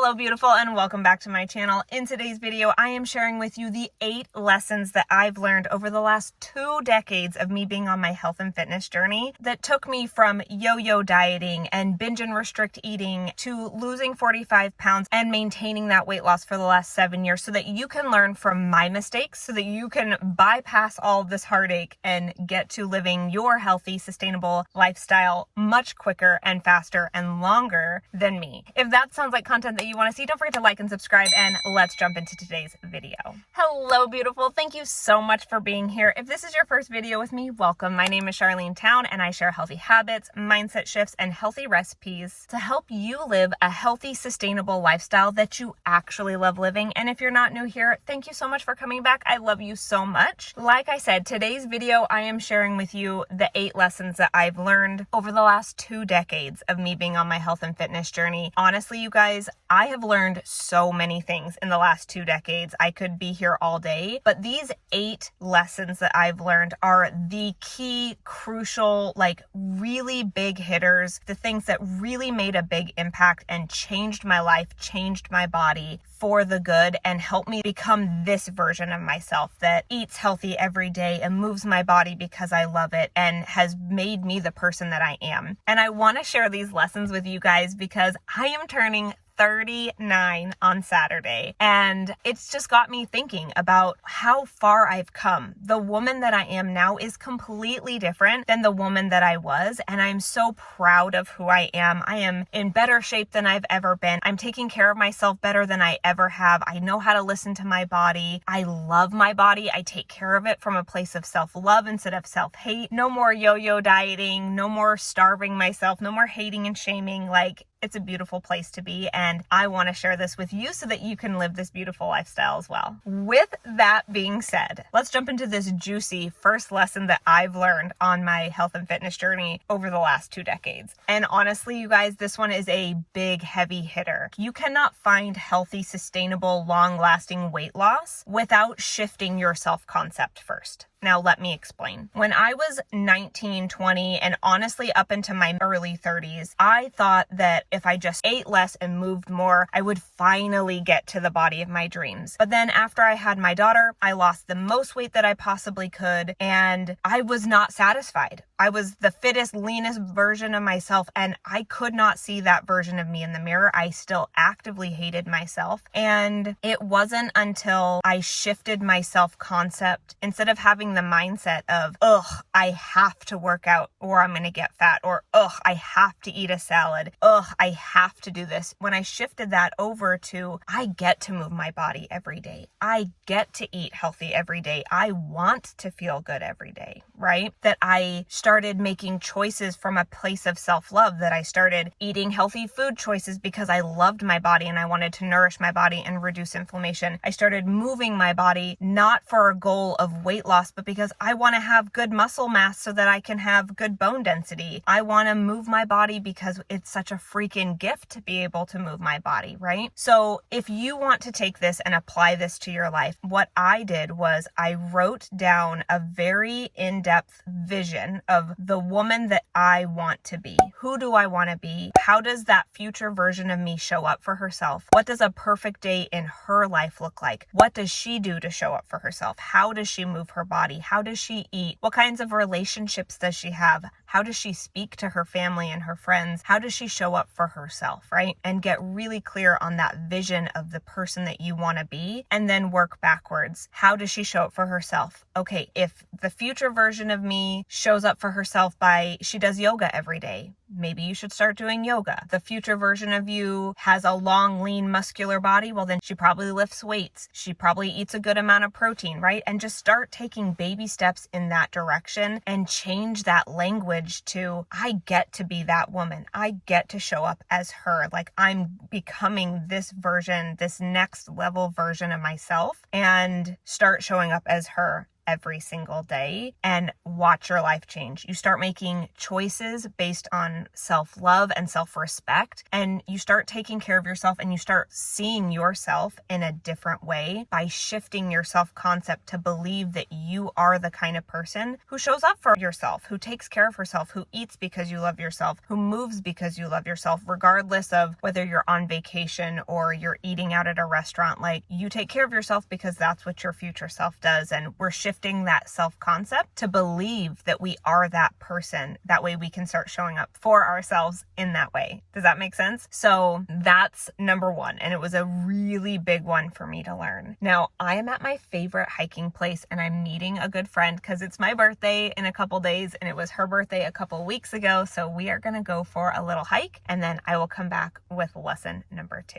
Hello beautiful and welcome back to my channel. In today's video, I am sharing with you the 8 lessons that I've learned over the last 2 decades of me being on my health and fitness journey that took me from yo-yo dieting and binge and restrict eating to losing 45 pounds and maintaining that weight loss for the last 7 years so that you can learn from my mistakes, so that you can bypass all of this heartache and get to living your healthy, sustainable lifestyle much quicker and faster and longer than me. If that sounds like content that you want to see, don't forget to like and subscribe, and let's jump into today's video. Hello beautiful, thank you so much for being here. If this is your first video with me, welcome. My name is Charlene Town and I share healthy habits, mindset shifts, and healthy recipes to help you live a healthy, sustainable lifestyle that you actually love living. And if you're not new here, thank you so much for coming back. I love you so much. Like I said, today's video, I am sharing with you the 8 lessons that I've learned over the last 2 decades of me being on my health and fitness journey. Honestly, you guys, I have learned so many things in the last 2 decades. I could be here all day, but these 8 lessons that I've learned are the key, crucial, like really big hitters, the things that really made a big impact and changed my life, changed my body for the good, and helped me become this version of myself that eats healthy every day and moves my body because I love it and has made me the person that I am. And I want to share these lessons with you guys because I am turning 39 on Saturday, and it's just got me thinking about how far I've come. The woman that I am now is completely different than the woman that I was, and I'm so proud of who I am. I am in better shape than I've ever been. I'm taking care of myself better than I ever have. I know how to listen to my body. I love my body. I take care of it from a place of self-love instead of self-hate. No more yo-yo dieting, no more starving myself, no more hating and shaming. Like, it's a beautiful place to be, and I want to share this with you so that you can live this beautiful lifestyle as well. With that being said, let's jump into this juicy first lesson that I've learned on my health and fitness journey over the last 2 decades. And honestly, you guys, this one is a big, heavy hitter. You cannot find healthy, sustainable, long-lasting weight loss without shifting your self-concept first. Now, let me explain. When I was 19, 20, and honestly up into my early 30s, I thought that if I just ate less and moved more, I would finally get to the body of my dreams. But then after I had my daughter, I lost the most weight that I possibly could, and I was not satisfied. I was the fittest, leanest version of myself, and I could not see that version of me in the mirror. I still actively hated myself. And it wasn't until I shifted my self-concept, instead of having the mindset of, ugh, I have to work out or I'm going to get fat, or ugh, I have to eat a salad, ugh, I have to do this. When I shifted that over to, I get to move my body every day. I get to eat healthy every day. I want to feel good every day, right? That I started making choices from a place of self-love, that I started eating healthy food choices because I loved my body and I wanted to nourish my body and reduce inflammation. I started moving my body not for a goal of weight loss, but because I want to have good muscle mass so that I can have good bone density. I want to move my body because it's such a freaking gift to be able to move my body, right? So if you want to take this and apply this to your life, what I did was I wrote down a very in-depth vision of the woman that I want to be. Who do I want to be? How does that future version of me show up for herself? What does a perfect day in her life look like? What does she do to show up for herself? How does she move her body? How does she eat? What kinds of relationships does she have? How does she speak to her family and her friends? How does she show up for herself, right? And get really clear on that vision of the person that you want to be, and then work backwards. How does she show up for herself? Okay, if the future version of me shows up for herself by she does yoga every day, maybe you should start doing yoga. The future version of you has a long, lean, muscular body. Well, then she probably lifts weights. She probably eats a good amount of protein, right? And just start taking baby steps in that direction and change that language to, I get to be that woman. I get to show up as her. Like, I'm becoming this version, this next level version of myself, and start showing up as her. every single day and watch your life change. You start making choices based on self-love and self-respect, and you start taking care of yourself and you start seeing yourself in a different way by shifting your self-concept to believe that you are the kind of person who shows up for yourself, who takes care of herself, who eats because you love yourself, who moves because you love yourself, regardless of whether you're on vacation or you're eating out at a restaurant. Like, you take care of yourself because that's what your future self does. And we're shifting that self-concept to believe that we are that person. That way we can start showing up for ourselves in that way. Does that make sense? So that's number one. And it was a really big one for me to learn. Now, I am at my favorite hiking place and I'm meeting a good friend because it's my birthday in a couple days and it was her birthday a couple weeks ago. So we are going to go for a little hike and then I will come back with lesson number 2.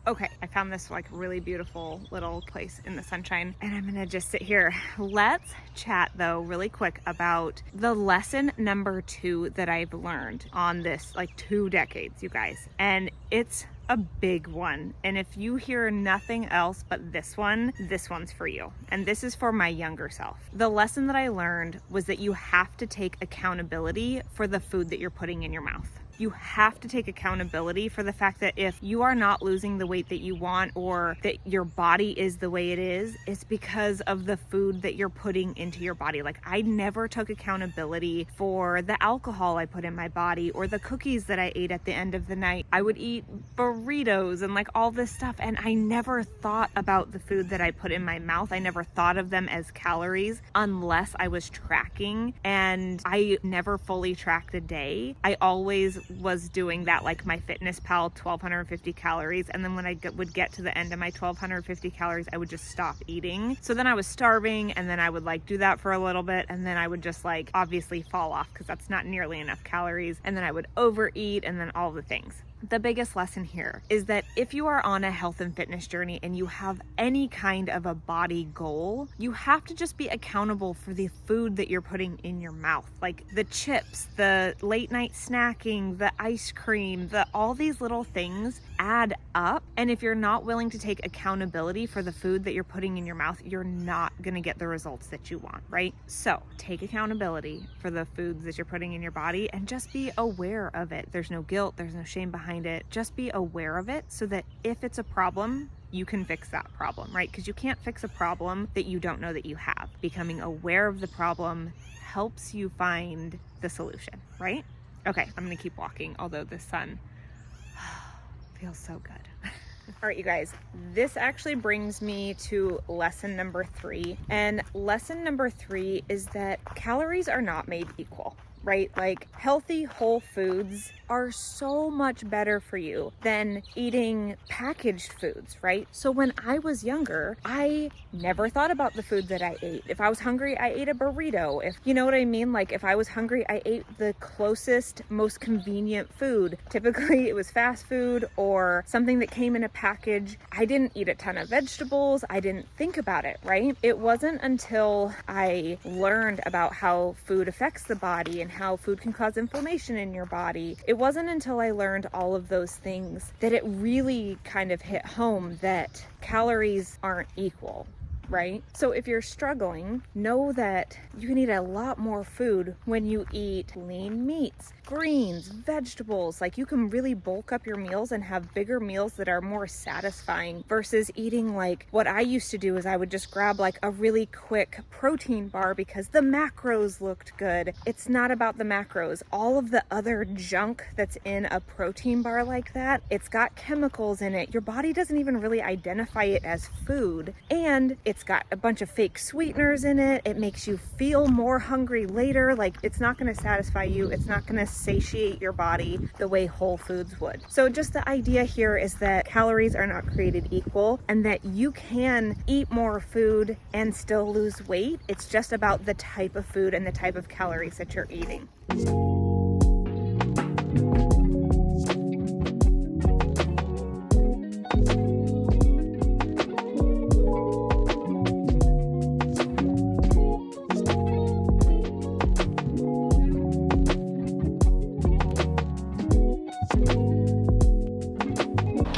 Okay, I found this like really beautiful little place in the sunshine and I'm gonna just sit here. Let's chat though really quick about the lesson number 2 that I've learned on this like 2 decades, you guys. And it's a big one. And if you hear nothing else but this one's for you. And this is for my younger self. The lesson that I learned was that you have to take accountability for the food that you're putting in your mouth. You have to take accountability for the fact that if you are not losing the weight that you want or that your body is the way it is, it's because of the food that you're putting into your body. Like, I never took accountability for the alcohol I put in my body or the cookies that I ate at the end of the night. I would eat burritos and like all this stuff, and I never thought about the food that I put in my mouth. I never thought of them as calories unless I was tracking, and I never fully tracked a day. I always was doing that, like my Fitness Pal 1250 calories, and then when I would get to the end of my 1250 calories, I would just stop eating. So then I was starving, and then I would like do that for a little bit, and then I would just like obviously fall off because that's not nearly enough calories, and then I would overeat, and then all the things. The biggest lesson here is that if you are on a health and fitness journey and you have any kind of a body goal, you have to just be accountable for the food that you're putting in your mouth. Like the chips, the late night snacking, the ice cream, all these little things add up. And if you're not willing to take accountability for the food that you're putting in your mouth, you're not going to get the results that you want, right? So take accountability for the foods that you're putting in your body and just be aware of it. There's no guilt, there's no shame behind it. Just be aware of it so that if it's a problem, you can fix that problem, right? Because you can't fix a problem that you don't know that you have. Becoming aware of the problem helps you find the solution, right? Okay, I'm gonna keep walking, although the sun feels so good. All right, you guys, this actually brings me to lesson number 3. And lesson number 3 is that calories are not made equal, right? Like healthy whole foods are so much better for you than eating packaged foods, right? So when I was younger, I never thought about the food that I ate. If I was hungry, I ate a burrito. If you know what I mean? Like if I was hungry, I ate the closest, most convenient food. Typically it was fast food or something that came in a package. I didn't eat a ton of vegetables. I didn't think about it, right? It wasn't until I learned about how food affects the body and how food can cause inflammation in your body. It wasn't until I learned all of those things that it really kind of hit home that calories aren't equal, right? So if you're struggling, know that you can eat a lot more food when you eat lean meats, greens, vegetables. Like you can really bulk up your meals and have bigger meals that are more satisfying versus eating like what I used to do is I would just grab like a really quick protein bar because the macros looked good. It's not about the macros. All of the other junk that's in a protein bar like that, it's got chemicals in it. Your body doesn't even really identify it as food, and it's got a bunch of fake sweeteners in it. It makes you feel more hungry later. Like it's not going to satisfy you. It's not going to satiate your body the way whole foods would. So just the idea here is that calories are not created equal and that you can eat more food and still lose weight. It's just about the type of food and the type of calories that you're eating.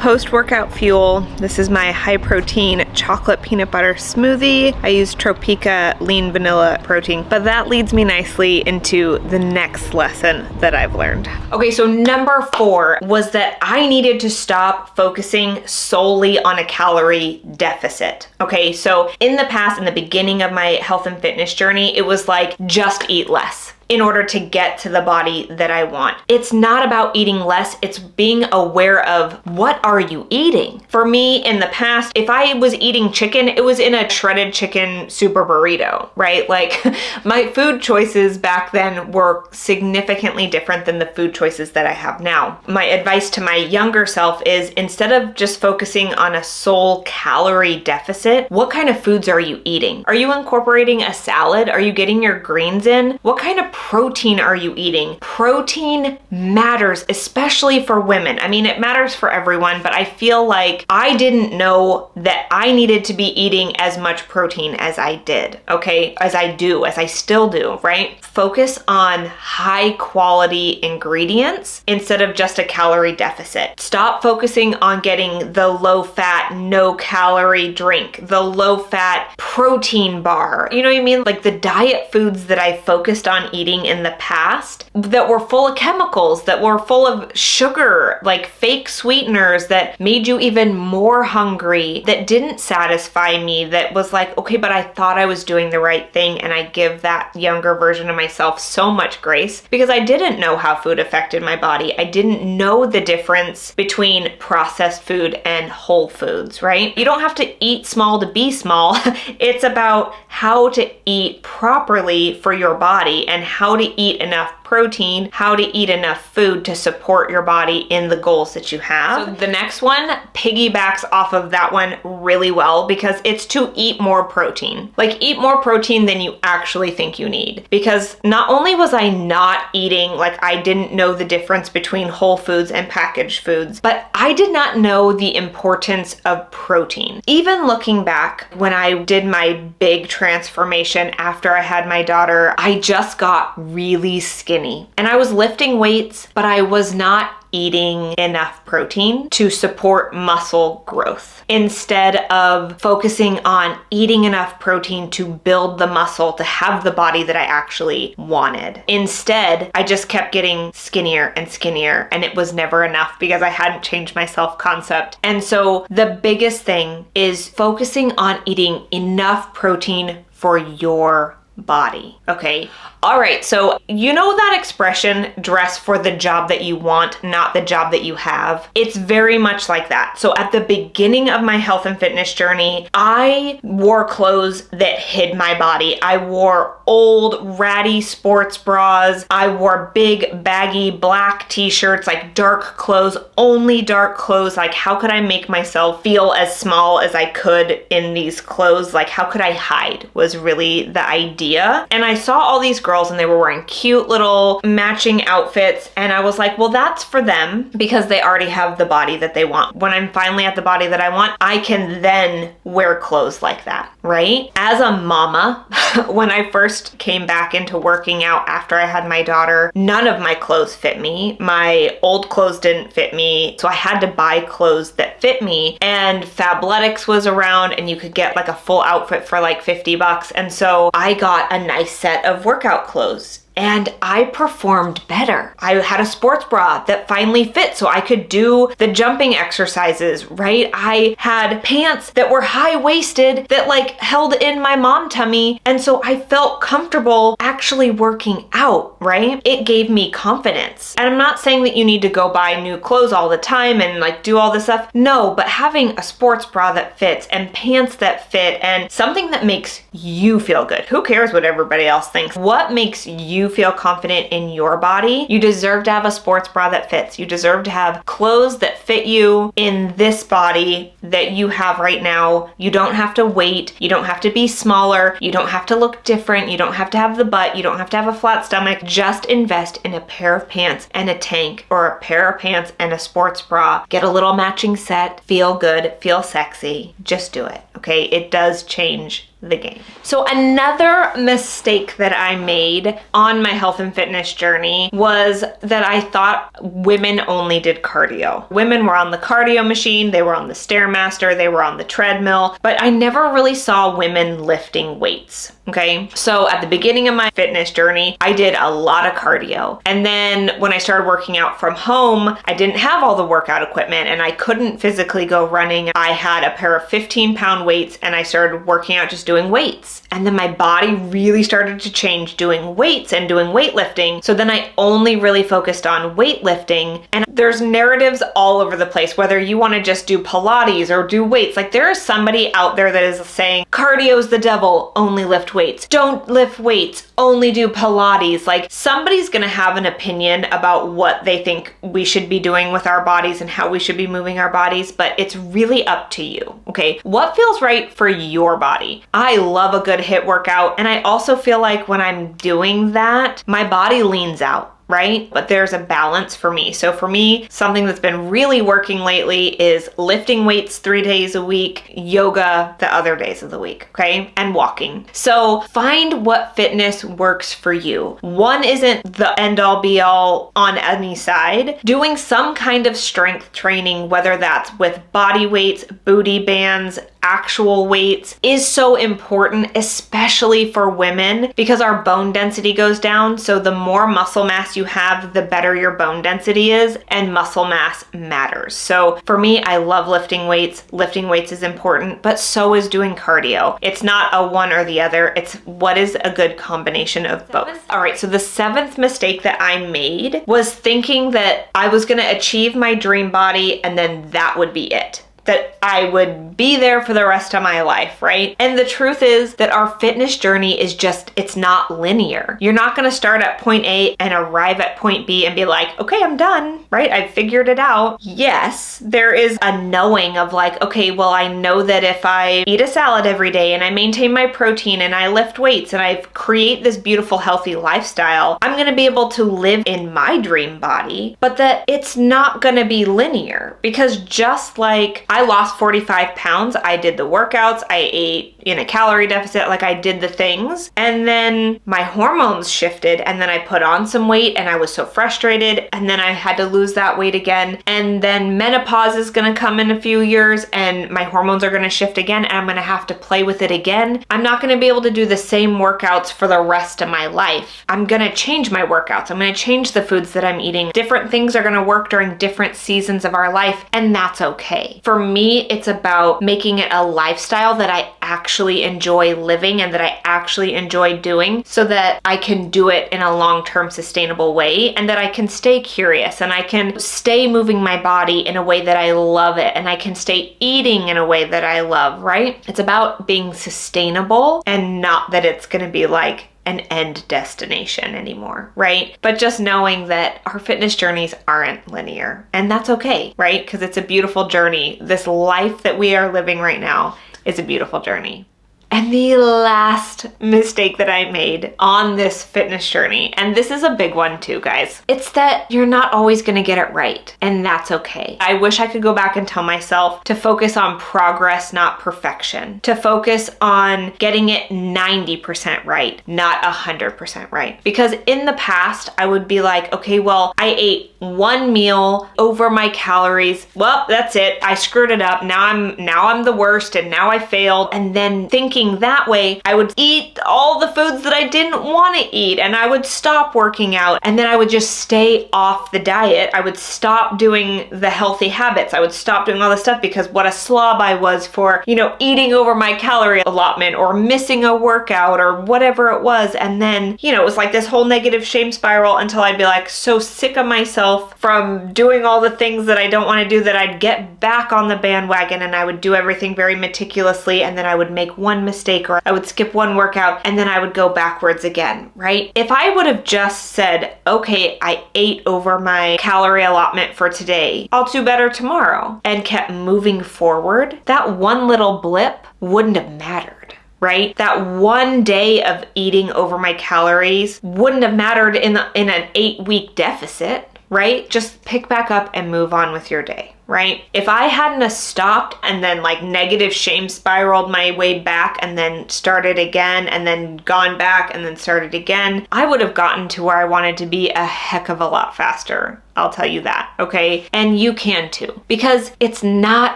post-workout fuel. This is my high protein chocolate peanut butter smoothie. I use Tropica lean vanilla protein, but that leads me nicely into the next lesson that I've learned. Okay, so number 4 was that I needed to stop focusing solely on a calorie deficit. Okay, so in the past, in the beginning of my health and fitness journey, it was like, just eat less in order to get to the body that I want. It's not about eating less, it's being aware of what are you eating. For me, in the past, if I was eating chicken, it was in a shredded chicken super burrito, right? Like my food choices back then were significantly different than the food choices that I have now. My advice to my younger self is, instead of just focusing on a sole calorie deficit, what kind of foods are you eating? Are you incorporating a salad? Are you getting your greens in? What kind of protein are you eating? Protein matters, especially for women. I mean, it matters for everyone, but I feel like I didn't know that I needed to be eating as much protein as I did, okay? As I still do, right? Focus on high quality ingredients instead of just a calorie deficit. Stop focusing on getting the low fat, no calorie drink, the low fat protein bar. You know what I mean? Like the diet foods that I focused on eating in the past that were full of chemicals, that were full of sugar, like fake sweeteners that made you even more hungry, that didn't satisfy me, that was like, okay, but I thought I was doing the right thing. And I give that younger version of myself so much grace because I didn't know how food affected my body. I didn't know the difference between processed food and whole foods, right? You don't have to eat small to be small. It's about how to eat properly for your body and how to eat enough protein, how to eat enough food to support your body in the goals that you have. So the next one piggybacks off of that one really well because it's to eat more protein. Like eat more protein than you actually think you need. Because not only was I not eating, like I didn't know the difference between whole foods and packaged foods, but I did not know the importance of protein. Even looking back when I did my big transformation after I had my daughter, I just got really skinny. And I was lifting weights, but I was not eating enough protein to support muscle growth. Instead of focusing on eating enough protein to build the muscle to have the body that I actually wanted. Instead, I just kept getting skinnier and skinnier, and it was never enough because I hadn't changed my self-concept. And so the biggest thing is focusing on eating enough protein for your body, okay? All right, so you know that expression, dress for the job that you want, not the job that you have? It's very much like that. So at the beginning of my health and fitness journey, I wore clothes that hid my body. I wore old ratty sports bras. I wore big baggy black t-shirts, like dark clothes, only dark clothes. Like how could I make myself feel as small as I could in these clothes? Like how could I hide was really the idea. And I saw all these girls and they were wearing cute little matching outfits. And I was like, well, that's for them because they already have the body that they want. When I'm finally at the body that I want, I can then wear clothes like that, right? As a mama, when I first came back into working out after I had my daughter, none of my clothes fit me. My old clothes didn't fit me. So I had to buy clothes that fit me. And Fabletics was around and you could get like a full outfit for like $50. And so I got a nice set of workout clothes. And I performed better. I had a sports bra that finally fit so I could do the jumping exercises, right? I had pants that were high-waisted that like held in my mom tummy. And so I felt comfortable actually working out, right? It gave me confidence. And I'm not saying that you need to go buy new clothes all the time and like do all this stuff. No, but having a sports bra that fits and pants that fit and something that makes you feel good. Who cares what everybody else thinks? What makes you feel confident in your body? You deserve to have a sports bra that fits. You deserve to have clothes that fit you in this body that you have right now. You don't have to wait. You don't have to be smaller. You don't have to look different. You don't have to have the butt. You don't have to have a flat stomach. Just invest in a pair of pants and a tank, or a pair of pants and a sports bra. Get a little matching set. Feel good. Feel sexy. Just do it. Okay? It does change the game. So another mistake that I made on my health and fitness journey was that I thought women only did cardio. Women were on the cardio machine, they were on the Stairmaster, they were on the treadmill, but I never really saw women lifting weights. Okay, so at the beginning of my fitness journey, I did a lot of cardio. And then when I started working out from home, I didn't have all the workout equipment and I couldn't physically go running. I had a pair of 15-pound weights and I started working out just doing weights. And then my body really started to change doing weights and doing weightlifting. So then I only really focused on weightlifting. And there's narratives all over the place, whether you want to just do Pilates or do weights. Like there is somebody out there that is saying, cardio's the devil, only lift weights. Don't lift weights, only do Pilates. Like somebody's gonna have an opinion about what they think we should be doing with our bodies and how we should be moving our bodies, but it's really up to you, okay? What feels right for your body? I love a good HIIT workout, and I also feel like when I'm doing that, my body leans out, right? But there's a balance for me. So for me, something that's been really working lately is lifting weights 3 days a week, yoga the other days of the week, okay? And walking. So find what fitness works for you. One isn't the end all be all on any side. Doing some kind of strength training, whether that's with body weights, booty bands, actual weights, is so important, especially for women, because our bone density goes down. So the more muscle mass you have, the better your bone density is, and muscle mass matters. So for me, I love lifting weights. Lifting weights is important, but so is doing cardio. It's not a one or the other. It's what is a good combination of both. All right, so the 7th mistake that I made was thinking that I was gonna achieve my dream body and then that would be it. That I would be there for the rest of my life, right? And the truth is that our fitness journey is just, it's not linear. You're not gonna start at point A and arrive at point B and be like, okay, I'm done, right? I've figured it out. Yes, there is a knowing of like, okay, well, I know that if I eat a salad every day and I maintain my protein and I lift weights and I create this beautiful, healthy lifestyle, I'm gonna be able to live in my dream body, but that it's not gonna be linear, because just like I lost 45 pounds. I did the workouts. I ate in a calorie deficit. Like I did the things. And then my hormones shifted. And then I put on some weight and I was so frustrated. And then I had to lose that weight again. And then menopause is going to come in a few years and my hormones are going to shift again. And I'm going to have to play with it again. I'm not going to be able to do the same workouts for the rest of my life. I'm going to change my workouts. I'm going to change the foods that I'm eating. Different things are going to work during different seasons of our life. And that's okay. For me, it's about making it a lifestyle that I actually enjoy living and that I actually enjoy doing, so that I can do it in a long-term sustainable way, and that I can stay curious and I can stay moving my body in a way that I love it, and I can stay eating in a way that I love, right? It's about being sustainable, and not that it's going to be like an end destination anymore, right? But just knowing that our fitness journeys aren't linear, and that's okay, right? Because it's a beautiful journey. This life that we are living right now is a beautiful journey. And the last mistake that I made on this fitness journey, and this is a big one too, guys, it's that you're not always gonna get it right, and that's okay. I wish I could go back and tell myself to focus on progress, not perfection. To focus on getting it 90% right, not 100% right. Because in the past, I would be like, okay, well, I ate one meal over my calories. Well, that's it. I screwed it up. Now I'm the worst, and now I failed. And then thinking that way, I would eat all the foods that I didn't want to eat, and I would stop working out, and then I would just stay off the diet. I would stop doing the healthy habits. I would stop doing all this stuff because what a slob I was for, eating over my calorie allotment or missing a workout or whatever it was. And then, it was like this whole negative shame spiral until I'd be like so sick of myself from doing all the things that I don't want to do that I'd get back on the bandwagon, and I would do everything very meticulously, and then I would make one mistake, or I would skip one workout, and then I would go backwards again, right? If I would have just said, okay, I ate over my calorie allotment for today, I'll do better tomorrow, and kept moving forward, that one little blip wouldn't have mattered, right? That one day of eating over my calories wouldn't have mattered in an 8-week deficit, right? Just pick back up and move on with your day. right? If I hadn't have stopped and then like negative shame spiraled my way back and then started again and then gone back and then started again, I would have gotten to where I wanted to be a heck of a lot faster. I'll tell you that, okay? And you can too, because it's not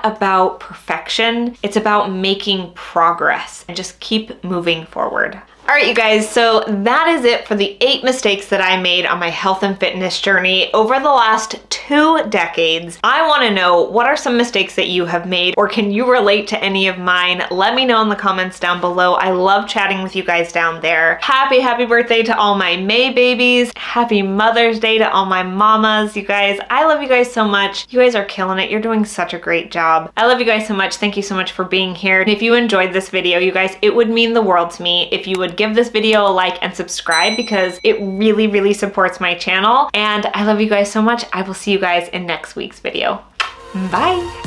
about perfection. It's about making progress and just keep moving forward. All right, you guys, so that is it for the 8 mistakes that I made on my health and fitness journey over the last 2 decades. I want to know, what are some mistakes that you have made, or can you relate to any of mine? Let me know in the comments down below. I love chatting with you guys down there. Happy birthday to all my May babies. Happy Mother's Day to all my mamas. You guys, I love you guys so much. You guys are killing it. You're doing such a great job. I love you guys so much. Thank you so much for being here. And if you enjoyed this video, you guys, it would mean the world to me if you would give this video a like and subscribe, because it really supports my channel. And I love you guys so much. I will see you guys in next week's video. Bye.